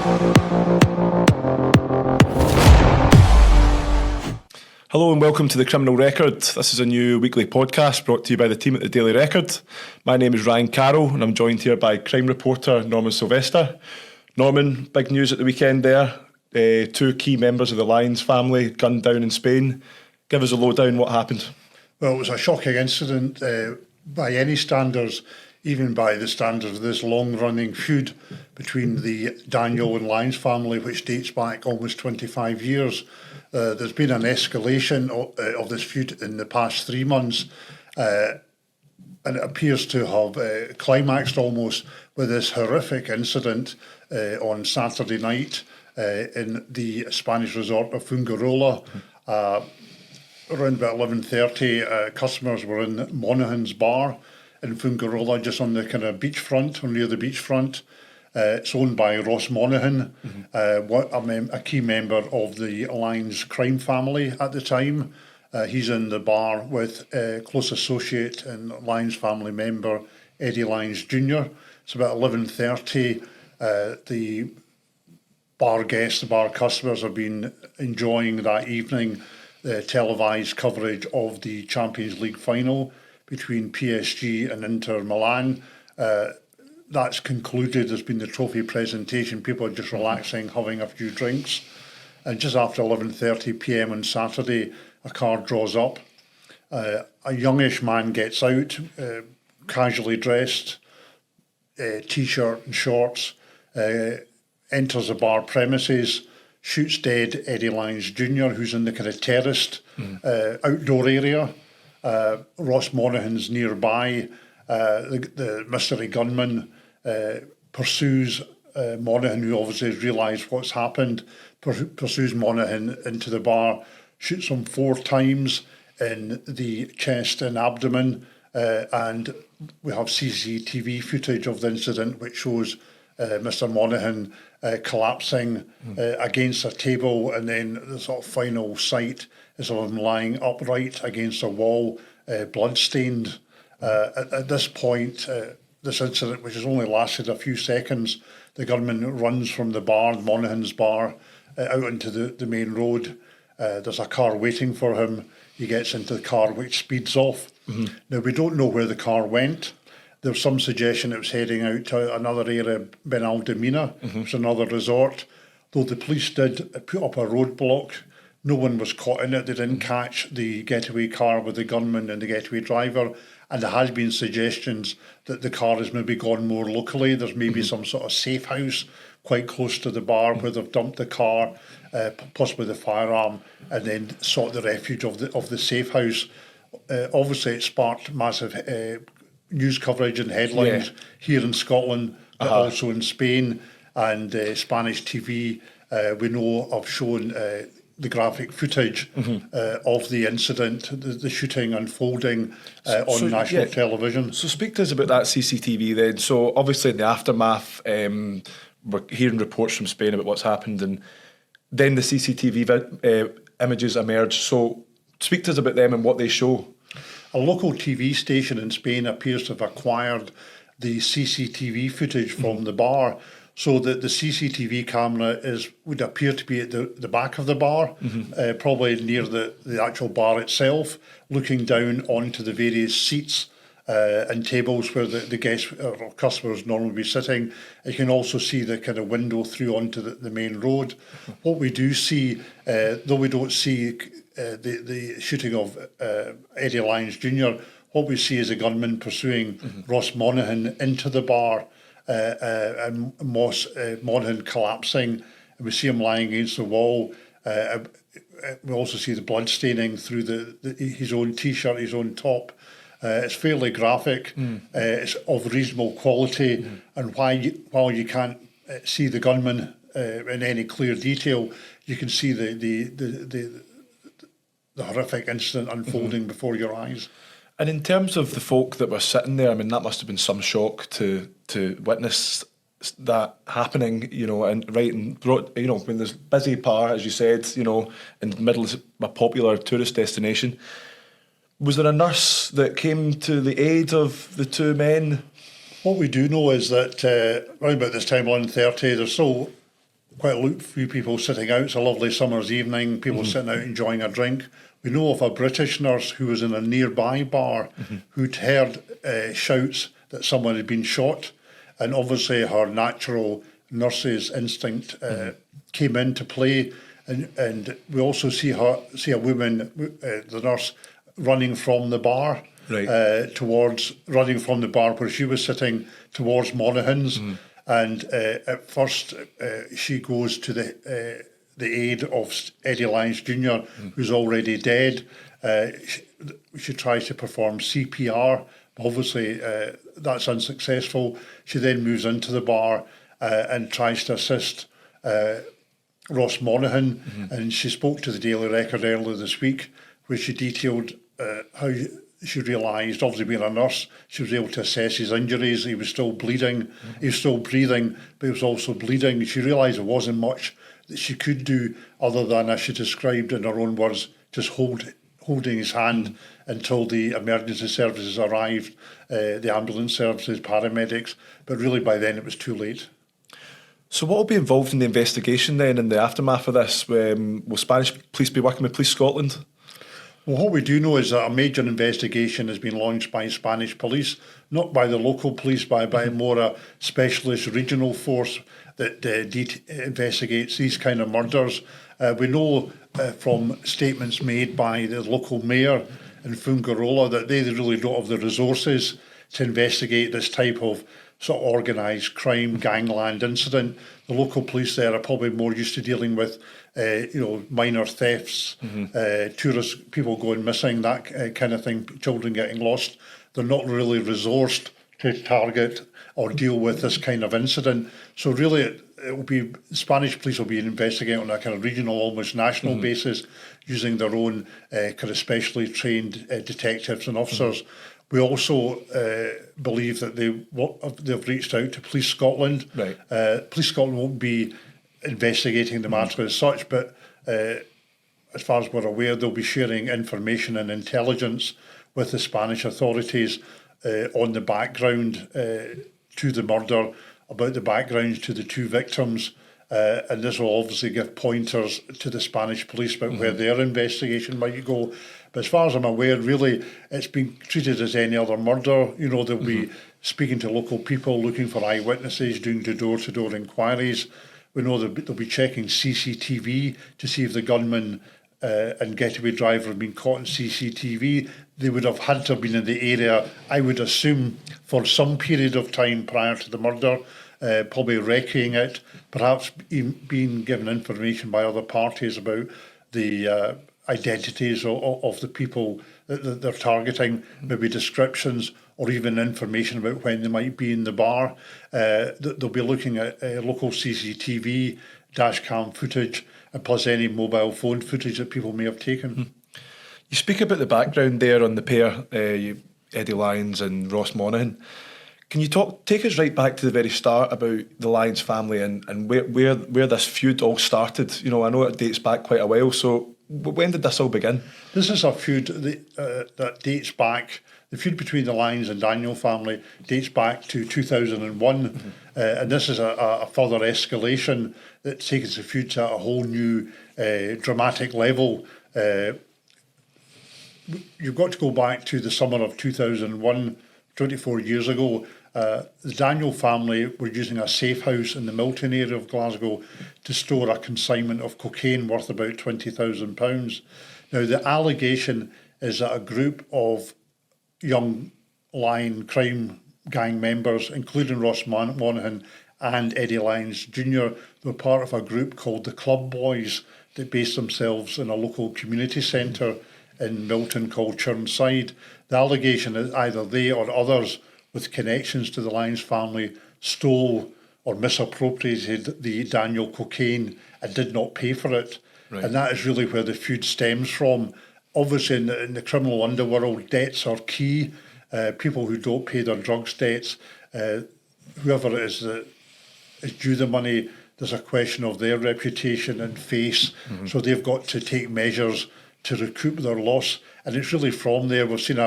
Hello and welcome to the Criminal Record. This is a new weekly podcast brought to you by the team at the Daily Record. My name is Ryan Carroll and I'm joined here by crime reporter Norman Silvester. Norman, big news at the weekend there. Two key members of the Lyons family gunned down in Spain. Give us a lowdown, what happened? Well, it was a shocking incident by any standards, even by the standards of this long-running feud between the Daniel and Lyons family, which dates back almost 25 years. There's been an escalation of this feud in the past 3 months, and it appears to have climaxed almost with this horrific incident on Saturday night in the Spanish resort of Fuengirola. Around about 11:30, customers were in Monaghan's bar in Fuengirola, just on the kind of beachfront, or near the beachfront. It's owned by Ross Monaghan, a key member of the Lyons crime family at the time. He's in the bar with close associate and Lyons family member Eddie Lyons Jr. It's about 11:30. The bar guests, the bar customers have been enjoying that evening the televised coverage of the Champions League final between PSG and Inter Milan. That's concluded. There's been the trophy presentation. People are just relaxing, having a few drinks. And just after 11:30 p.m. on Saturday, a car draws up. A youngish man gets out, casually dressed, t-shirt and shorts, enters the bar premises, shoots dead Eddie Lyons Jr., who's in the kind of terraced outdoor area. Ross Monaghan's nearby. The mystery gunman pursues Monaghan, who obviously has realised what's happened, pursues Monaghan into the bar, shoots him 4 times in the chest and abdomen, and we have CCTV footage of the incident which shows Mr Monaghan collapsing against a table, and then the sort of final sight is of him lying upright against a wall, blood-stained. At this point, this incident, which has only lasted a few seconds, the gunman runs from the bar, Monaghan's bar, out into the main road. There's a car waiting for him. He gets into the car, which speeds off. Now, we don't know where the car went. There was some suggestion it was heading out to another area, Benalmádena, which is another resort. Though the police did put up a roadblock, no one was caught in it. They didn't catch the getaway car with the gunman and the getaway driver. And there has been suggestions that the car has maybe gone more locally. There's maybe some sort of safe house quite close to the bar where they've dumped the car, possibly the firearm, and then sought the refuge of the safe house. Obviously, it sparked massive news coverage and headlines here in Scotland, but also in Spain, and Spanish TV. We know of shown the graphic footage of the incident, the shooting unfolding on national television. So speak to us about that CCTV then. So obviously in the aftermath, we're hearing reports from Spain about what's happened, and then the CCTV images emerge. So speak to us about them and what they show. A local TV station in Spain appears to have acquired the CCTV footage from the bar, so that the CCTV camera would appear to be at the back of the bar, probably near the actual bar itself, looking down onto the various seats and tables where the guests or customers normally be sitting. You can also see the kind of window through onto the main road. What we do see, though we don't see the shooting of Eddie Lyons Jr., what we see is a gunman pursuing Ross Monaghan into the bar, and Monaghan collapsing, and we see him lying against the wall. We also see the blood staining through his own t-shirt, his own top. It's fairly graphic. It's of reasonable quality, and while you can't see the gunman in any clear detail, you can see the horrific incident unfolding before your eyes. And in terms of the folk that were sitting there, I mean, that must have been some shock to witness that happening, and right and when there's busy bar, as you said, in the middle of a popular tourist destination. Was there a nurse that came to the aid of the two men? What we do know is that around about this time, 11:30, there's still quite a few people sitting out. It's a lovely summer's evening, people sitting out enjoying a drink. We know of a British nurse who was in a nearby bar who'd heard shouts that someone had been shot, and obviously her natural nurse's instinct came into play. And we also see a woman, the nurse, running from the bar, running from the bar where she was sitting towards Monaghan's. And at first she goes to the aid of Eddie Lyons Jr, who's already dead. She tries to perform CPR. Obviously, that's unsuccessful. She then moves into the bar and tries to assist Ross Monaghan. And she spoke to the Daily Record earlier this week, where she detailed how she realised, obviously being a nurse, she was able to assess his injuries. He was still bleeding. He was still breathing, but he was also bleeding. She realised there wasn't much that she could do other than, as she described in her own words, just holding his hand until the emergency services arrived, the ambulance services, paramedics. But really by then it was too late. So what will be involved in the investigation then, in the aftermath of this? Will Spanish police be working with Police Scotland? Well, what we do know is that a major investigation has been launched by Spanish police, not by the local police, by more a specialist regional force that investigates these kind of murders. We know from statements made by the local mayor in Fuengirola that they really don't have the resources to investigate this type of sort of organised crime, gangland incident. The local police there are probably more used to dealing with minor thefts, tourists, people going missing, that kind of thing, children getting lost. They're not really resourced to target or deal with this kind of incident. So really it will be, Spanish police will be investigating on a kind of regional, almost national basis, using their own kind of specially trained detectives and officers. We also believe that they've reached out to Police Scotland. Police Scotland won't be investigating the matter as such, but as far as we're aware, they'll be sharing information and intelligence with the Spanish authorities on the background to the murder, about the backgrounds to the two victims, and this will obviously give pointers to the Spanish police about where their investigation might go. But as far as I'm aware, really, it's been treated as any other murder. You know, they'll be speaking to local people, looking for eyewitnesses, doing door-to-door inquiries. We know they'll be checking CCTV to see if the gunman and getaway driver have been caught in CCTV. They would have had to have been in the area, I would assume, for some period of time prior to the murder, probably recceing it, perhaps being given information by other parties about the identities of the people that they're targeting, maybe descriptions or even information about when they might be in the bar. They'll be looking at local CCTV, dash cam footage, and plus any mobile phone footage that people may have taken. You speak about the background there on the pair, Eddie Lyons and Ross Monaghan. Can you take us right back to the very start about the Lyons family and where this feud all started? You know, I know it dates back quite a while, so when did this all begin? This is a feud that dates back. The feud between the Lyons and Daniels family dates back to 2001, and this is a further escalation that takes the feud to a whole new dramatic level. You've got to go back to the summer of 2001, 24 years ago. The Daniel family were using a safe house in the Milton area of Glasgow to store a consignment of cocaine worth about £20,000. Now, the allegation is that a group of young Lyon crime gang members, including Ross Monaghan and Eddie Lyons Jr, were part of a group called the Club Boys that based themselves in a local community centre in Milton called Churnside. The allegation is either they or others with connections to the Lyons family stole or misappropriated the Daniel cocaine and did not pay for it. Right. And that is really where the feud stems from. Obviously, in the criminal underworld, debts are key. People who don't pay their drugs debts, whoever it is that is due the money, there's a question of their reputation and face. So they've got to take measures to recoup their loss. And it's really from there, we've seen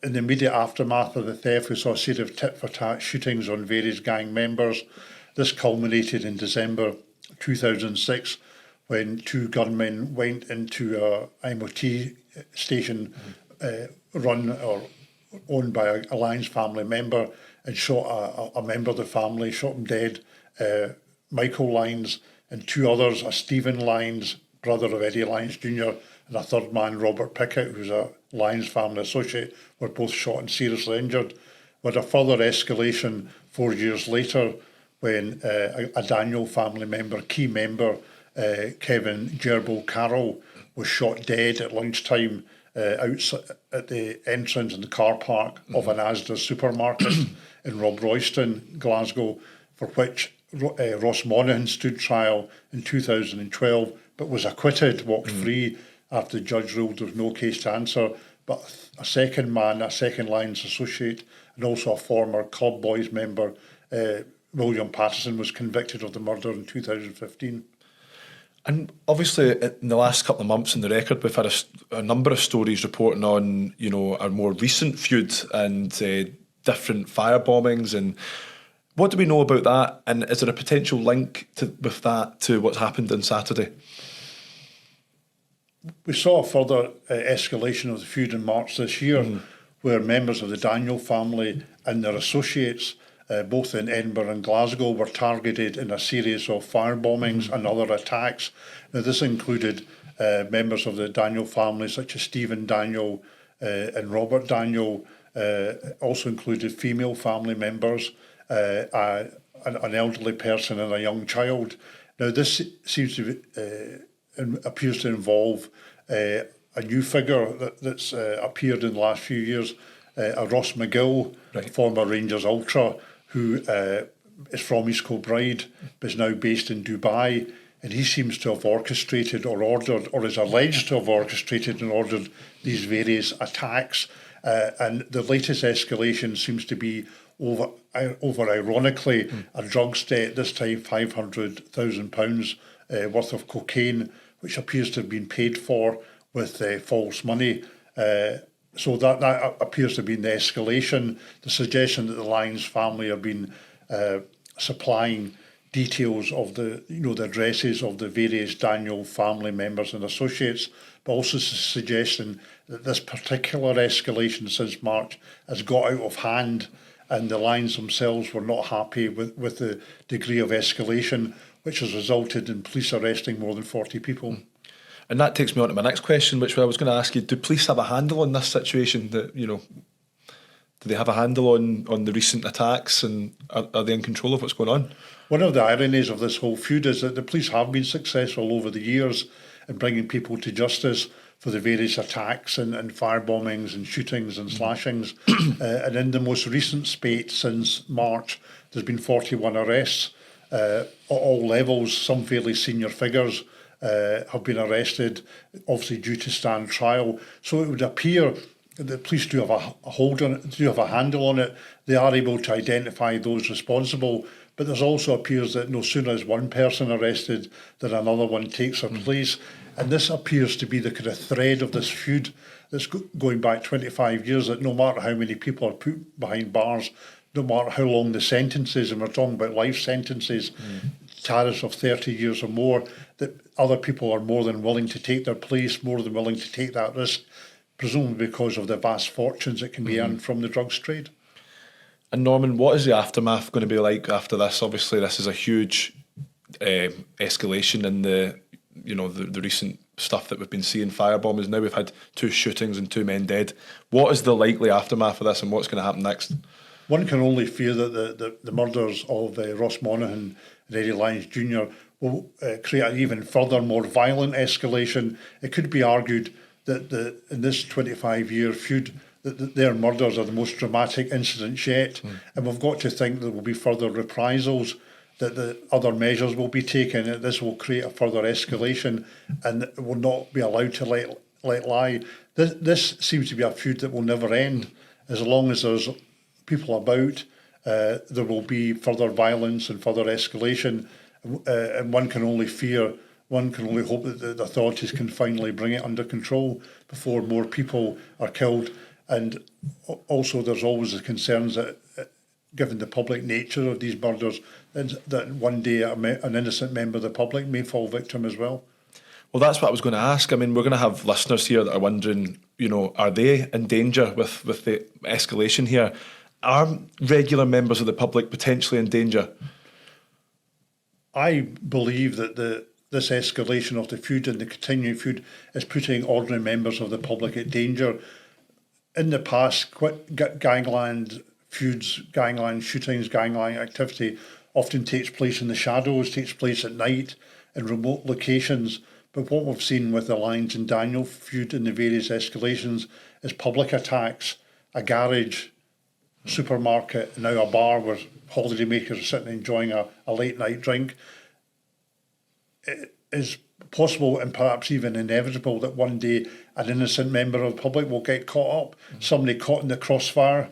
in the immediate aftermath of the theft, we saw a series of tit-for-tat shootings on various gang members. This culminated in December 2006 when two gunmen went into a MOT station run or owned by a Lyons family member and shot a member of the family, shot him dead. Michael Lyons and two others, a Stephen Lyons, brother of Eddie Lyons Jr, and a third man, Robert Pickett, who's a Lyons family associate, were both shot and seriously injured. With a further escalation 4 years later when a Daniel family member, key member, Kevin Gerbil Carroll, was shot dead at lunchtime outside at the entrance in the car park of an Asda supermarket in Rob Royston, Glasgow, for which Ross Monaghan stood trial in 2012, but was acquitted, walked free after the judge ruled there was no case to answer. But a second man, a second Lyons associate, and also a former Club Boys member, William Patterson, was convicted of the murder in 2015. And obviously, in the last couple of months in the record, we've had a number of stories reporting on, our more recent feud and different fire bombings. And what do we know about that? And is there a potential link with that to what's happened on Saturday? We saw a further escalation of the feud in March this year, where members of the Daniel family and their associates, both in Edinburgh and Glasgow, were targeted in a series of fire bombings and other attacks. Now, this included members of the Daniel family, such as Stephen Daniel and Robert Daniel, also included female family members, an elderly person and a young child. Now, this seems to be, appears to involve a new figure that's appeared in the last few years, a Ross McGill, right, former Rangers ultra, who is from East Kilbride, but is now based in Dubai. And he seems to have orchestrated or ordered, or is alleged to have orchestrated and ordered these various attacks. And the latest escalation seems to be over ironically, a drugs debt, this time £500,000 worth of cocaine, which appears to have been paid for with false money. So that appears to be the escalation. The suggestion that the Lyons family have been supplying details of the addresses of the various Daniel family members and associates, but also the suggestion that this particular escalation since March has got out of hand, and the Lyons themselves were not happy with the degree of escalation, which has resulted in police arresting more than 40 people. And that takes me on to my next question, which I was going to ask you: do police have a handle on this situation? Do they have a handle on the recent attacks, and are they in control of what's going on? One of the ironies of this whole feud is that the police have been successful over the years in bringing people to justice for the various attacks and fire bombings and shootings and slashings. And in the most recent spate since March, there's been 41 arrests at all levels. Some fairly senior figures have been arrested, obviously due to stand trial. So it would appear that the police do have a hold on it, do have a handle on it. They are able to identify those responsible. But there's also appears that no sooner is one person arrested than another one takes their place. And this appears to be the kind of thread of this feud that's going back 25 years, that no matter how many people are put behind bars, no matter how long the sentences, and we're talking about life sentences, tariffs of 30 years or more, that other people are more than willing to take their place, more than willing to take that risk, presumably because of the vast fortunes that can be earned from the drugs trade. And Norman, what is the aftermath going to be like after this? Obviously, this is a huge escalation in the recent stuff that we've been seeing, fire bombings. Now we've had 2 shootings and 2 men dead. What is the likely aftermath of this, and what's going to happen next? One can only fear that the murders of Ross Monaghan and Eddie Lyons Jr will create an even further, more violent escalation. It could be argued that in this 25-year feud, that their murders are the most dramatic incidents yet. And we've got to think there will be further reprisals, that the other measures will be taken, and this will create a further escalation, and it will not be allowed to let lie. This seems to be a feud that will never end. As long as there's people about, there will be further violence and further escalation, and one can only hope that the authorities can finally bring it under control before more people are killed. And also there's always the concerns that given the public nature of these murders, that one day an innocent member of the public may fall victim as well. Well, that's what I was going to ask. I mean, we're going to have listeners here that are wondering, are they in danger with the escalation here? Are regular members of the public potentially in danger? I believe that this escalation of the feud and the continuing feud is putting ordinary members of the public at danger. In the past, gangland feuds, gangland shootings, gangland activity often takes place in the shadows, takes place at night in remote locations. But what we've seen with the Lyons and Daniels feud and the various escalations is public attacks, a garage, supermarket, now a bar where holidaymakers are sitting enjoying a late night drink. It is possible and perhaps even inevitable that one day an innocent member of the public will get caught up, somebody caught in the crossfire.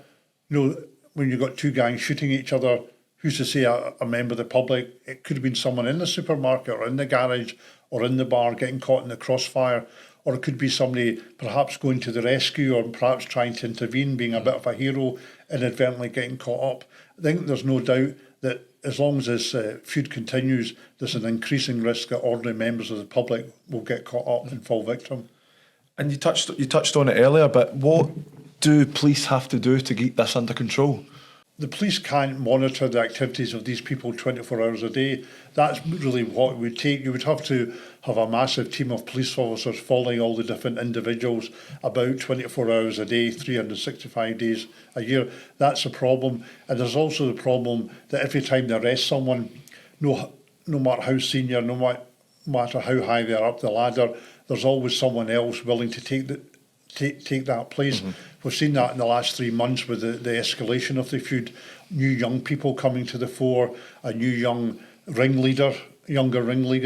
When you've got two gangs shooting each other, who's to say a member of the public? It could have been someone in the supermarket or in the garage or in the bar getting caught in the crossfire, or it could be somebody perhaps going to the rescue or perhaps trying to intervene, being a bit of a hero, inadvertently getting caught up. I think there's no doubt that as long as this feud continues, there's an increasing risk that ordinary members of the public will get caught up and fall victim. And you touched on it earlier, but what do police have to do to get this under control? The police can't monitor the activities of these people 24 hours a day. That's really what it would take. You would have to have a massive team of police officers following all the different individuals about 24 hours a day, 365 days a year. That's a problem. And there's also the problem that every time they arrest someone, no matter how senior, no matter how high they are up the ladder, there's always someone else willing to take that place. Mm-hmm. We've seen that in the last 3 months with the escalation of the feud. New young people coming to the fore, a new younger ringleader,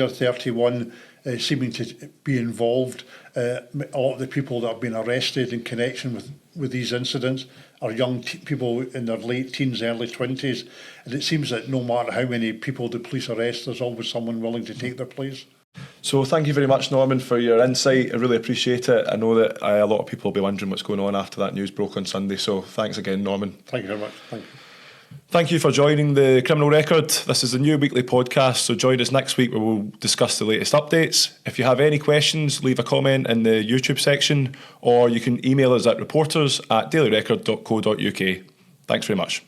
31, seeming to be involved. A lot of the people that have been arrested in connection with these incidents are young people in their late teens, early 20s. And it seems that no matter how many people the police arrest, there's always someone willing to take their place. So thank you very much, Norman, for your insight. I really appreciate it. I know that a lot of people will be wondering what's going on after that news broke on Sunday. So thanks again, Norman. Thank you very much. Thank you. Thank you for joining the Criminal Record. This is a new weekly podcast, so join us next week where we'll discuss the latest updates. If you have any questions, leave a comment in the YouTube section, or you can email us at reporters@dailyrecord.co.uk. Thanks very much.